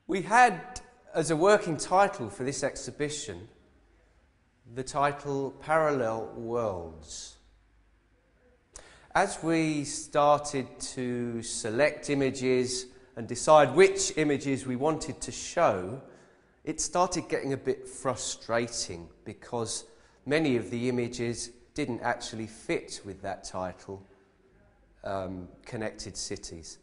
We had, as a working title for this exhibition, the title Parallel Worlds. As we started to select images and decide which images we wanted to show, it started getting a bit frustrating because many of the images didn't actually fit with that title, Connected Cities.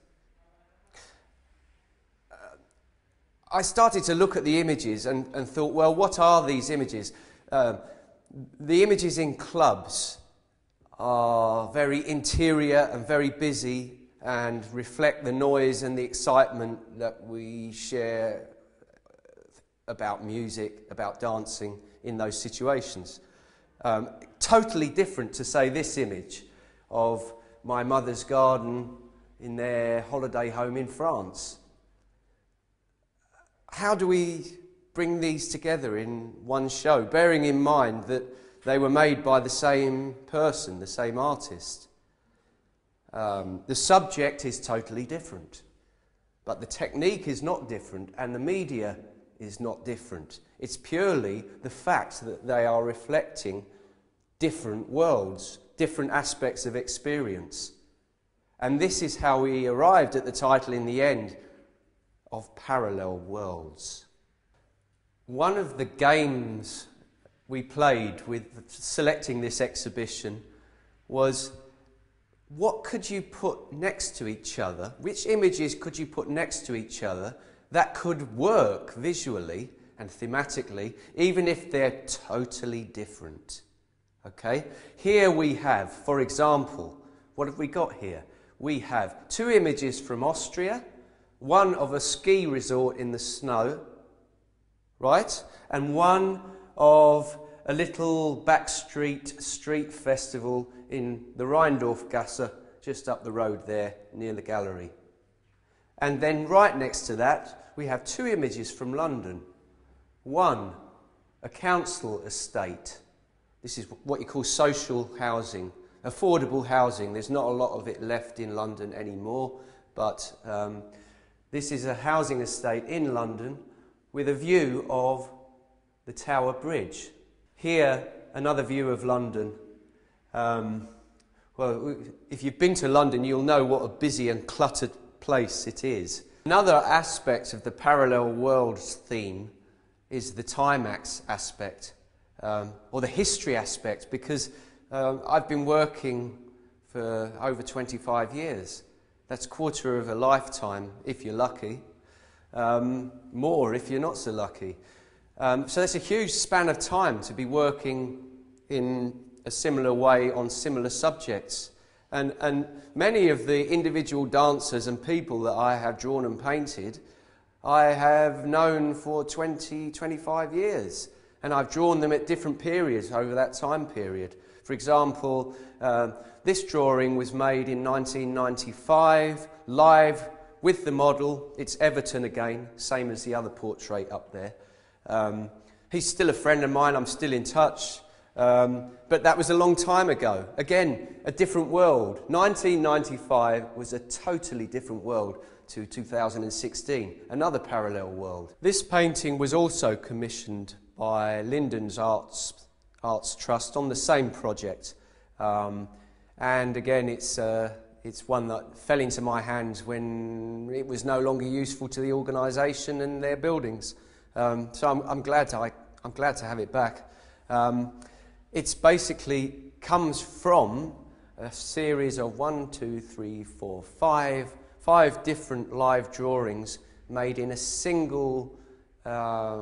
I started to look at the images and thought, well, what are these images? The images in clubs are very interior and very busy and reflect the noise and the excitement that we share about music, about dancing in those situations. Totally different to, say, this image of my mother's garden in their holiday home in France. How do we bring these together in one show, bearing in mind that they were made by the same person, the same artist? The subject is totally different, but the technique is not different and the media is not different. It's purely the fact that they are reflecting different worlds, different aspects of experience. And this is how we arrived at the title in the end of Parallel Worlds. One of the games we played with selecting this exhibition was, what could you put next to each other? Which images could you put next to each other that could work visually and thematically, even if they're totally different? Okay? Here we have, for example, what have we got here? We have two images from Austria, one of a ski resort in the snow, right? And one of a little backstreet street festival in the Rheindorfgasse, just up the road there near the gallery. And then right next to that, we have two images from London. One, a council estate. This is what you call social housing, affordable housing. There's not a lot of it left in London anymore, but this is a housing estate in London with a view of the Tower Bridge. Here, another view of London. Well, if you've been to London, you'll know what a busy and cluttered place it is. Another aspect of the Parallel Worlds theme is the time aspect, or the history aspect, because I've been working for over 25 years. That's a quarter of a lifetime, if you're lucky. More if you're not so lucky. So that's a huge span of time to be working in a similar way on similar subjects. And many of the individual dancers and people that I have drawn and painted, I have known for 20, 25 years. And I've drawn them at different periods over that time period. For example, this drawing was made in 1995, live with the model. It's Everton again, same as the other portrait up there. He's still a friend of mine, I'm still in touch, but that was a long time ago. Again, a different world. 1995 was a totally different world to 2016, another parallel world. This painting was also commissioned by Linden's Arts Trust on the same project, and again it's one that fell into my hands when it was no longer useful to the organisation and their buildings. So I'm glad to have it back. It's basically comes from a series of 5 different live drawings made in a single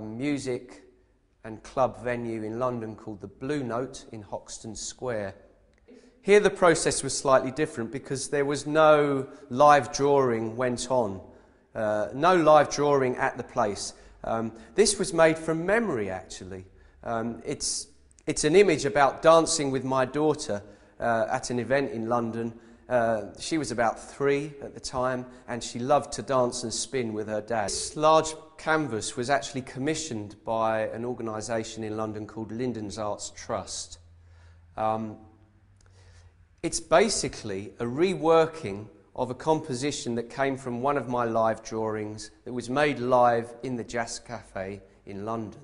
music and club venue in London called the Blue Note in Hoxton Square. Here the process was slightly different because there was no live drawing went on, no live drawing at the place. This was made from memory, actually. It's an image about dancing with my daughter at an event in London. She was about 3 at the time, and she loved to dance and spin with her dad. This large canvas was actually commissioned by an organisation in London called Linden's Arts Trust. It's basically a reworking of a composition that came from one of my live drawings that was made live in the Jazz Cafe in London.